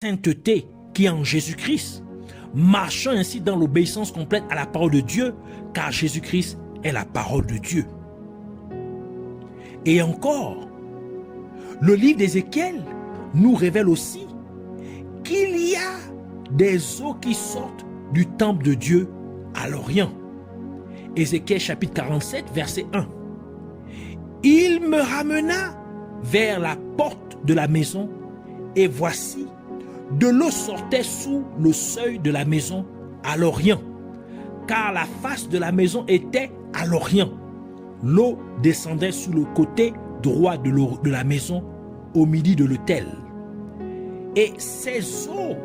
sainteté qui est en Jésus-Christ, marchant ainsi dans l'obéissance complète à la parole de Dieu, car Jésus-Christ est la parole de Dieu. Et encore, le livre d'Ézéchiel nous révèle aussi qu'il y a des eaux qui sortent du temple de Dieu à l'Orient. Ézéchiel chapitre 47, verset 1. Il me ramena vers la porte de la maison, et voici, de l'eau sortait sous le seuil de la maison à l'Orient, car la face de la maison était à l'Orient. L'eau descendait sous le côté droit de la maison, au midi de l'autel. Et ces eaux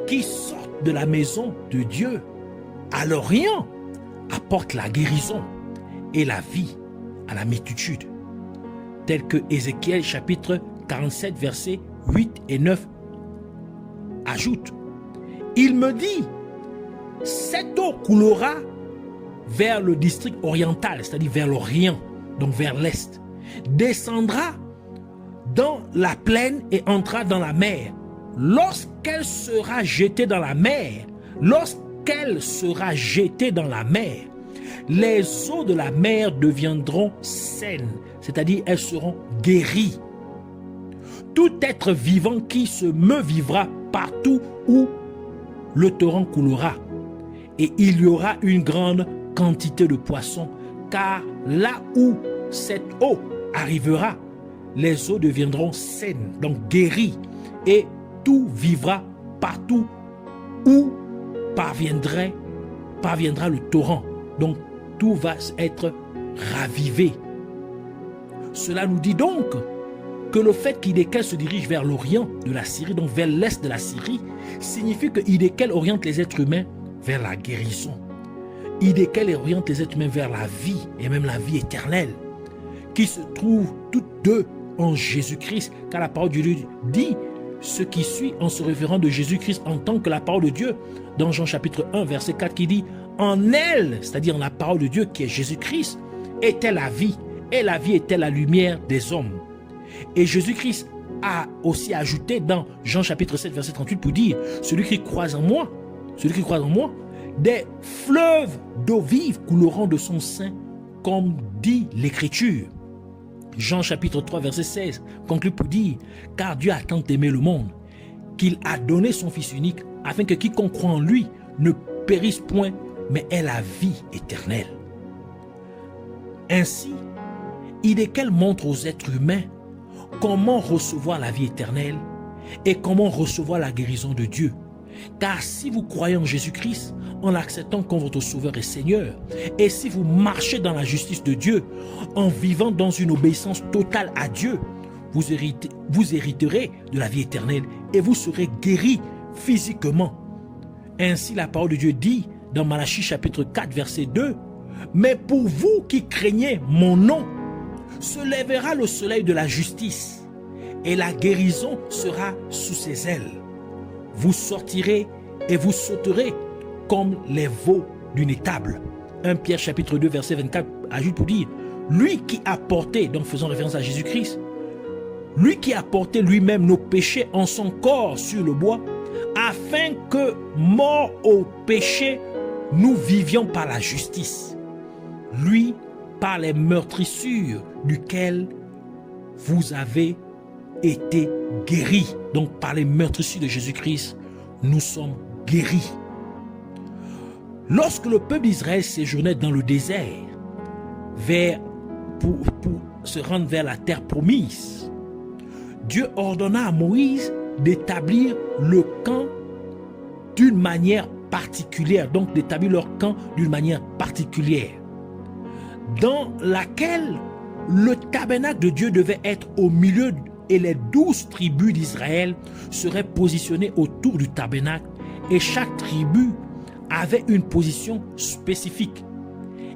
qui sortent de la maison de Dieu à l'Orient apportent la guérison et la vie à la multitude, tel que Ézéchiel chapitre 47 versets 8 et 9 ajoute. Il me dit, cette eau coulera vers le district oriental, c'est-à-dire vers l'Orient, donc vers l'Est, descendra dans la plaine et entrera dans la mer. Lorsqu'elle sera jetée dans la mer, les eaux de la mer deviendront saines, c'est-à-dire elles seront guéries. Tout être vivant qui se meut vivra partout où le torrent coulera. Et il y aura une grande quantité de poissons, car là où cette eau arrivera, les eaux deviendront saines, donc guéries, et tout vivra partout où parviendra le torrent. Donc tout va être ravivé. Cela nous dit donc que le fait qu'Hidékel se dirige vers l'Orient de la Syrie, donc vers l'Est de la Syrie, signifie que Hidékel oriente les êtres humains vers la guérison. Hidékel oriente les êtres humains vers la vie, et même la vie éternelle, qui se trouvent toutes deux en Jésus-Christ, car la parole de Dieu dit ce qui suit en se référant de Jésus-Christ en tant que la parole de Dieu, dans Jean chapitre 1, verset 4, qui dit « En elle », c'est-à-dire en la parole de Dieu qui est Jésus-Christ, était la vie, et la vie était la lumière des hommes. Et Jésus-Christ a aussi ajouté dans Jean chapitre 7, verset 38 pour dire « Celui qui croit en moi, des fleuves d'eau vive couleront de son sein, comme dit l'Écriture. » Jean chapitre 3, verset 16 conclut pour dire « Car Dieu a tant aimé le monde, qu'il a donné son Fils unique, afin que quiconque croit en lui ne périsse point, mais ait la vie éternelle. » Ainsi, Hidékel montre aux êtres humains comment recevoir la vie éternelle et comment recevoir la guérison de Dieu. Car si vous croyez en Jésus-Christ, en l'acceptant comme votre Sauveur et Seigneur, et si vous marchez dans la justice de Dieu, en vivant dans une obéissance totale à Dieu, vous hériterez de la vie éternelle et vous serez guéris physiquement. Ainsi la parole de Dieu dit dans Malachie chapitre 4 verset 2, « Mais pour vous qui craignez mon nom, se lèvera le soleil de la justice, et la guérison sera sous ses ailes. Vous sortirez et vous sauterez comme les veaux d'une étable. » 1 Pierre chapitre 2 verset 24 ajoute pour dire, lui qui a porté, donc faisant référence à Jésus-Christ, lui qui a porté lui-même nos péchés en son corps sur le bois, afin que, morts au péché, nous vivions par la justice. Lui, par les meurtrissures duquel vous avez été guéris. Donc par les meurtrissures de Jésus-Christ, nous sommes guéris. Lorsque le peuple d'Israël séjournait dans le désert pour se rendre vers la terre promise, Dieu ordonna à Moïse d'établir le camp d'une manière particulière, donc d'établir leur camp d'une manière particulière, dans laquelle le tabernacle de Dieu devait être au milieu et les 12 tribus d'Israël seraient positionnées autour du tabernacle et chaque tribu avait une position spécifique.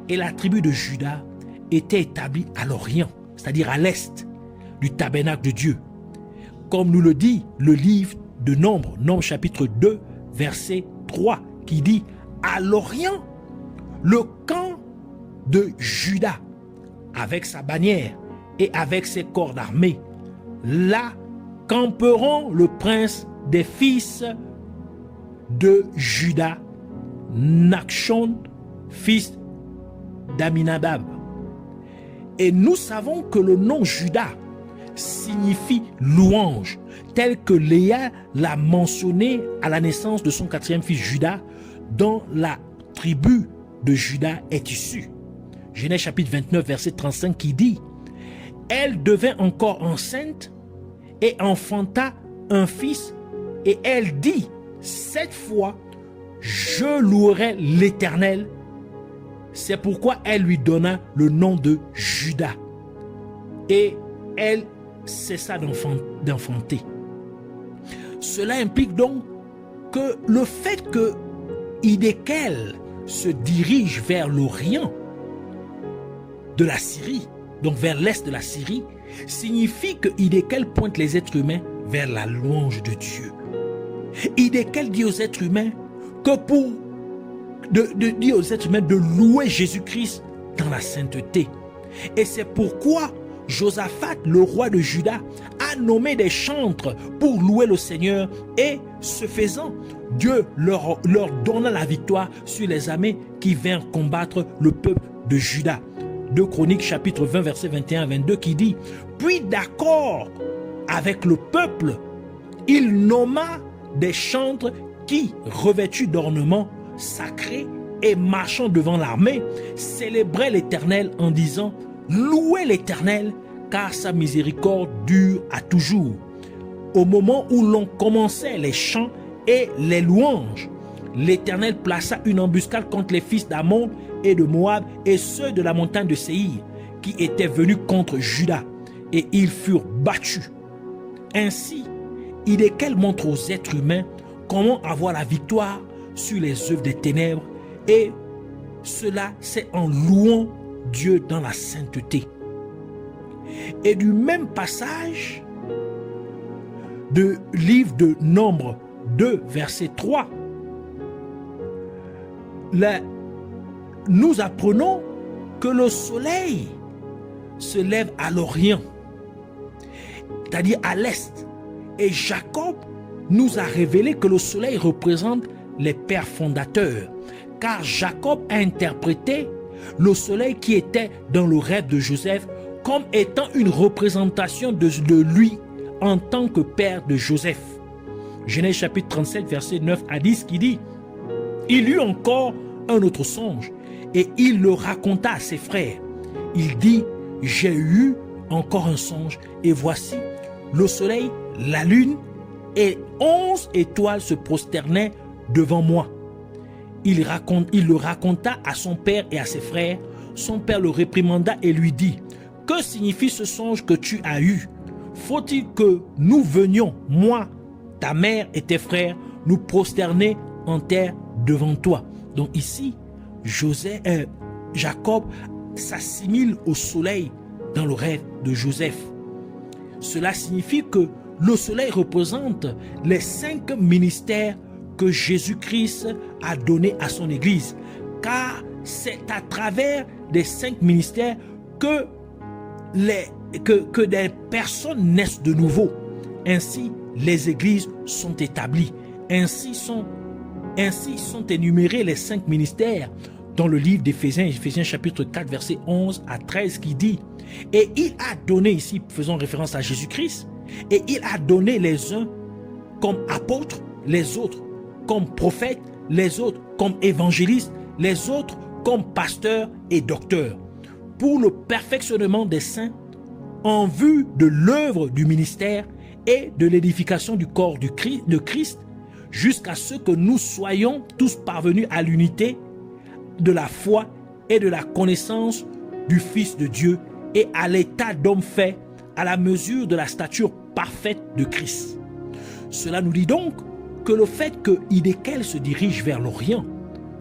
Et la tribu de Juda était établie à l'Orient, c'est-à-dire à l'Est du tabernacle de Dieu. Comme nous le dit le livre de Nombre, Nombre chapitre 2, verset 3, qui dit « À l'Orient, le camp de Juda, avec sa bannière et avec ses corps d'armée, là camperont le prince des fils de Juda, Nachshon, fils d'Aminadab. Et nous savons que le nom Juda signifie louange, tel que Léa l'a mentionné à la naissance de son quatrième fils Juda, dont la tribu de Juda est issue. Genèse chapitre 29, verset 35 qui dit: elle devint encore enceinte et enfanta un fils, et elle dit: cette fois, je louerai l'Éternel. C'est pourquoi elle lui donna le nom de Juda. Et elle cessa d'enfanter. Cela implique donc que le fait que Hidékel se dirige vers l'Orient de la Syrie, donc vers l'est de la Syrie, signifie que Hidékel pointe les êtres humains vers la louange de Dieu. Hidékel dit aux êtres humains que dit aux êtres humains de louer Jésus-Christ dans la sainteté. Et c'est pourquoi Josaphat, le roi de Juda, a nommé des chantres pour louer le Seigneur, et ce faisant, Dieu leur donna la victoire sur les armées qui vinrent combattre le peuple de Juda. 2 Chroniques chapitre 20 verset 21 à 22 qui dit: puis d'accord avec le peuple, il nomma des chantres qui, revêtus d'ornements sacrés et marchant devant l'armée, célébraient l'Éternel en disant: louez l'Éternel, car sa miséricorde dure à toujours. Au moment où l'on commençait les chants et les louanges, l'Éternel plaça une embuscade contre les fils d'Ammon et de Moab et ceux de la montagne de Séhir qui étaient venus contre Juda, et ils furent battus. Ainsi, Hidékel montre aux êtres humains comment avoir la victoire sur les œuvres des ténèbres, et cela c'est en louant Dieu dans la sainteté. Et du même passage de livre de Nombre 2 verset 3, nous apprenons que le soleil se lève à l'Orient, c'est-à-dire à l'est, et Jacob nous a révélé que le soleil représente les pères fondateurs, car Jacob a interprété le soleil qui était dans le rêve de Joseph comme étant une représentation de lui en tant que père de Joseph. Genèse chapitre 37 verset 9 à 10 qui dit: il eut encore un autre songe et il le raconta à ses frères. Il dit: j'ai eu encore un songe, et voici le soleil, la lune et 11 étoiles se prosternaient devant moi. Il le raconta à son père et à ses frères. Son père le réprimanda et lui dit: que signifie ce songe que tu as eu? Faut-il que nous venions, moi, ta mère et tes frères, nous prosterner en terre devant toi? Donc ici, Jacob s'assimile au soleil dans le rêve de Joseph. Cela signifie que le soleil représente les 5 ministères que Jésus-Christ a donnés à son Église, car c'est à travers les 5 ministères que des personnes naissent de nouveau. Ainsi, les églises sont établies. Ainsi sont énumérés les 5 ministères dans le livre d'Éphésiens, Éphésiens chapitre 4, verset 11 à 13 qui dit: et il a donné, ici faisons référence à Jésus-Christ, et il a donné les uns comme apôtres, les autres comme prophètes, les autres comme évangélistes, les autres comme pasteurs et docteurs, pour le perfectionnement des saints, en vue de l'œuvre du ministère et de l'édification du corps de Christ, jusqu'à ce que nous soyons tous parvenus à l'unité de la foi et de la connaissance du Fils de Dieu, et à l'état d'homme fait, à la mesure de la stature parfaite de Christ. Cela nous dit donc que le fait que Hidékel se dirige vers l'Orient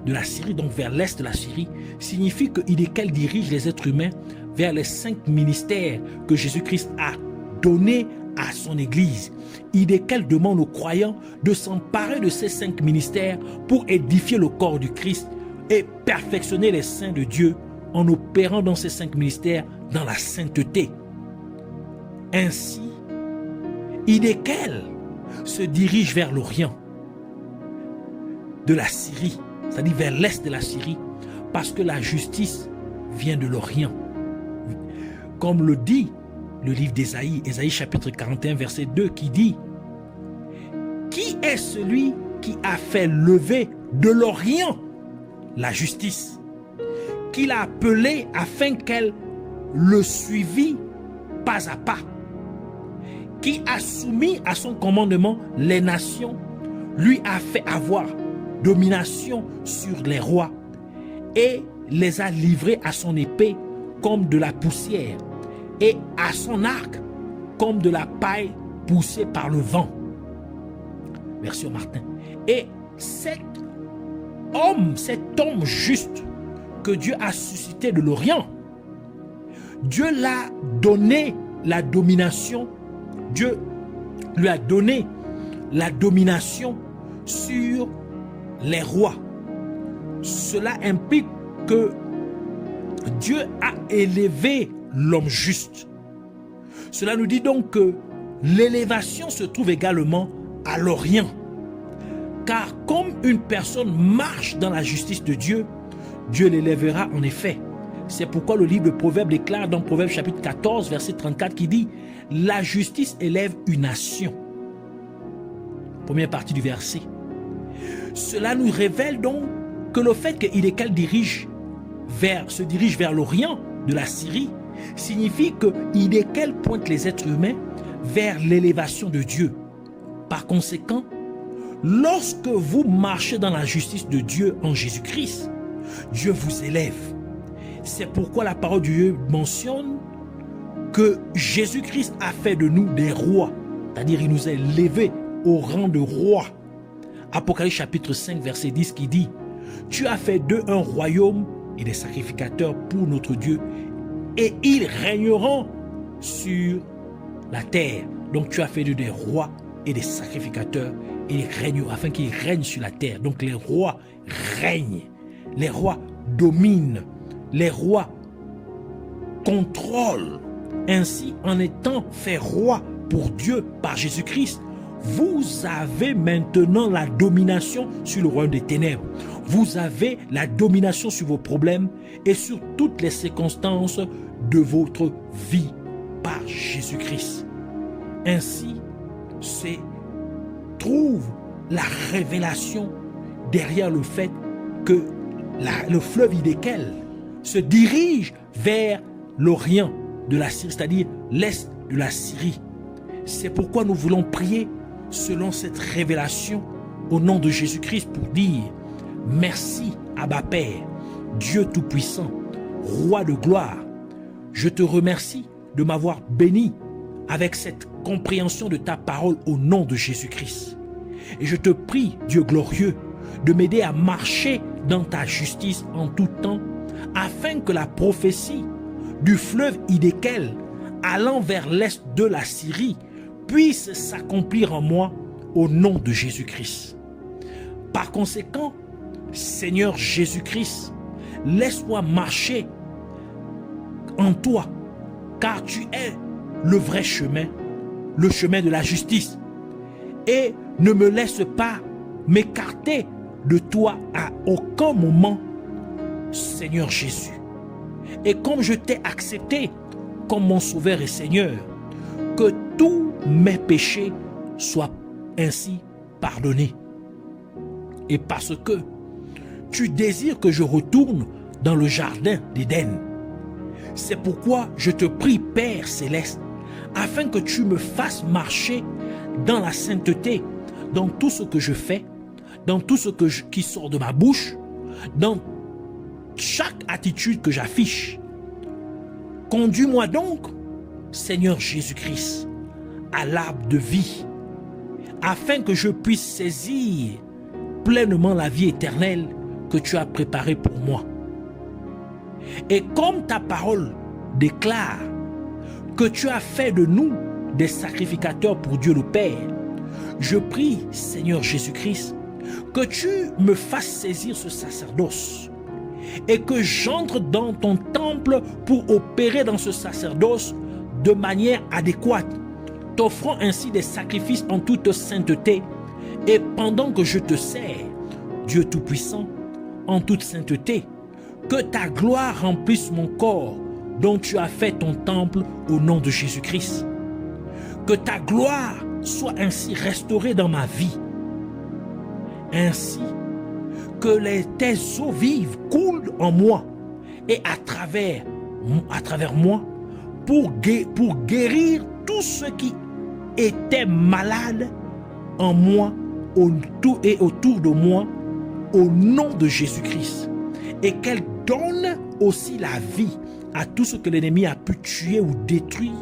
de la Syrie, donc vers l'est de la Syrie, signifie que Hidékel dirige les êtres humains vers les 5 ministères que Jésus-Christ a donnés à son Église. Hidékel demande aux croyants de s'emparer de ces 5 ministères pour édifier le corps du Christ et perfectionner les saints de Dieu en opérant dans ces 5 ministères dans la sainteté. Ainsi, Hidékel se dirige vers l'Orient de la Syrie, c'est-à-dire vers l'est de la Syrie, parce que la justice vient de l'Orient. Comme le dit le livre d'Ésaïe, Ésaïe chapitre 41, verset 2, qui dit: qui est celui qui a fait lever de l'Orient la justice, qui l'a appelée afin qu'elle le suivît pas à pas, qui a soumis à son commandement les nations, lui a fait avoir domination sur les rois et les a livrés à son épée comme de la poussière et à son arc comme de la paille poussée par le vent. Version Martin. Et cet homme juste que Dieu a suscité de l'Orient, Dieu l'a donné la domination, Dieu lui a donné la domination sur les rois. Cela implique que Dieu a élevé l'homme juste. Cela nous dit donc que l'élévation se trouve également à l'Orient. Car comme une personne marche dans la justice de Dieu, Dieu l'élèvera en effet. C'est pourquoi le livre de Proverbes déclare dans Proverbes chapitre 14, verset 34 qui dit: la justice élève une nation. Première partie du verset. Cela nous révèle donc que le fait que Hidékel se dirige vers l'Orient de la Syrie signifie que Hidékel pointe les êtres humains vers l'élévation de Dieu. Par conséquent, lorsque vous marchez dans la justice de Dieu en Jésus-Christ, Dieu vous élève. C'est pourquoi la parole de Dieu mentionne que Jésus-Christ a fait de nous des rois, c'est-à-dire il nous a élevés au rang de rois. Apocalypse chapitre 5 verset 10 qui dit: tu as fait d'eux un royaume et des sacrificateurs pour notre Dieu, et ils régneront sur la terre. Donc tu as fait d'eux des rois et des sacrificateurs, et ils règneront, afin qu'ils règnent sur la terre. Donc les rois règnent, les rois dominent, les rois contrôlent. Ainsi, en étant fait roi pour Dieu par Jésus-Christ, vous avez maintenant la domination sur le royaume des ténèbres. Vous avez la domination sur vos problèmes et sur toutes les circonstances de votre vie par Jésus-Christ. Ainsi se trouve la révélation derrière le fait que le fleuve Hidékel se dirige vers l'Orient de la Syrie, c'est-à-dire l'est de la Syrie. C'est pourquoi nous voulons prier selon cette révélation au nom de Jésus-Christ pour dire: merci Abba Père, Dieu Tout-Puissant, Roi de gloire. Je te remercie de m'avoir béni avec cette compréhension de ta parole au nom de Jésus-Christ. Et je te prie, Dieu glorieux, de m'aider à marcher dans ta justice en tout temps, afin que la prophétie du fleuve Hidékel allant vers l'est de la Syrie puisse s'accomplir en moi au nom de Jésus-Christ. Par conséquent, Seigneur Jésus-Christ, laisse-moi marcher en toi, car tu es le vrai chemin, le chemin de la justice. Et ne me laisse pas m'écarter de toi à aucun moment, Seigneur Jésus. Et comme je t'ai accepté comme mon Sauveur et Seigneur, que tous mes péchés soient ainsi pardonnés. Et parce que tu désires que je retourne dans le jardin d'Éden, c'est pourquoi je te prie, Père Céleste, afin que tu me fasses marcher dans la sainteté, dans tout ce que je fais, dans tout ce qui sort de ma bouche, dans chaque attitude que j'affiche. Conduis-moi donc, Seigneur Jésus-Christ, à l'arbre de vie, afin que je puisse saisir pleinement la vie éternelle que tu as préparée pour moi. Et comme ta parole déclare que tu as fait de nous des sacrificateurs pour Dieu le Père, je prie, Seigneur Jésus-Christ, que tu me fasses saisir ce sacerdoce et que j'entre dans ton temple pour opérer dans ce sacerdoce de manière adéquate, t'offrant ainsi des sacrifices en toute sainteté, et pendant que je te sers, Dieu Tout-Puissant, en toute sainteté, que ta gloire remplisse mon corps, dont tu as fait ton temple au nom de Jésus-Christ. Que ta gloire soit ainsi restaurée dans ma vie, ainsi que tes eaux vives coulent en moi et à travers moi pour guérir tous ceux qui étaient malades en moi et autour de moi au nom de Jésus-Christ, et qu'elle donne aussi la vie à tout ce que l'ennemi a pu tuer ou détruire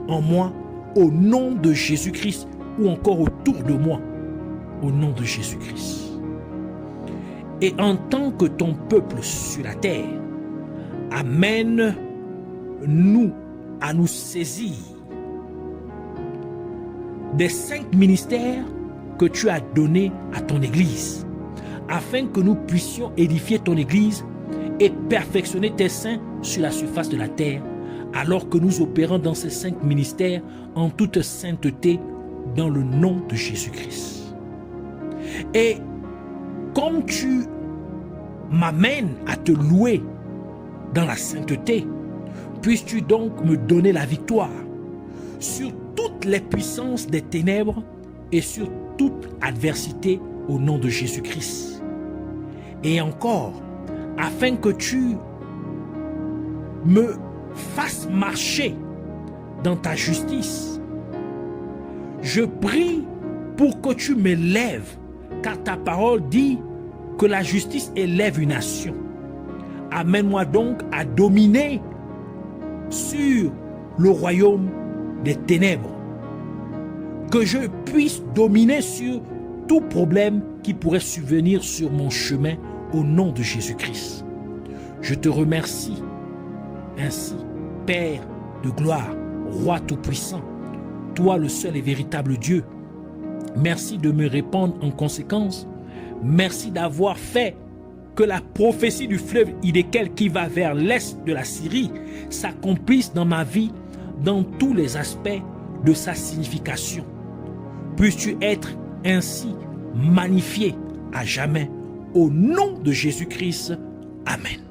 en moi au nom de Jésus-Christ, ou encore autour de moi au nom de Jésus-Christ. Et en tant que ton peuple sur la terre, amène-nous à nous saisir des 5 ministères que tu as donnés à ton Église, afin que nous puissions édifier ton Église et perfectionner tes saints sur la surface de la terre, alors que nous opérons dans ces 5 ministères en toute sainteté dans le nom de Jésus-Christ. Et comme tu m'amènes à te louer dans la sainteté, puisses-tu donc me donner la victoire sur toutes les puissances des ténèbres et sur toute adversité au nom de Jésus-Christ. Et encore, afin que tu me fasses marcher dans ta justice, je prie pour que tu m'élèves, car ta parole dit que la justice élève une nation. Amène-moi donc à dominer sur le royaume des ténèbres, que je puisse dominer sur tout problème qui pourrait survenir sur mon chemin au nom de Jésus-Christ. Je te remercie ainsi, Père de gloire, Roi tout-puissant, toi le seul et véritable Dieu. Merci de me répondre en conséquence. Merci d'avoir fait que la prophétie du fleuve Hiddekel qui va vers l'est de la Syrie s'accomplisse dans ma vie dans tous les aspects de sa signification. Puisses-tu être ainsi magnifié à jamais au nom de Jésus-Christ. Amen.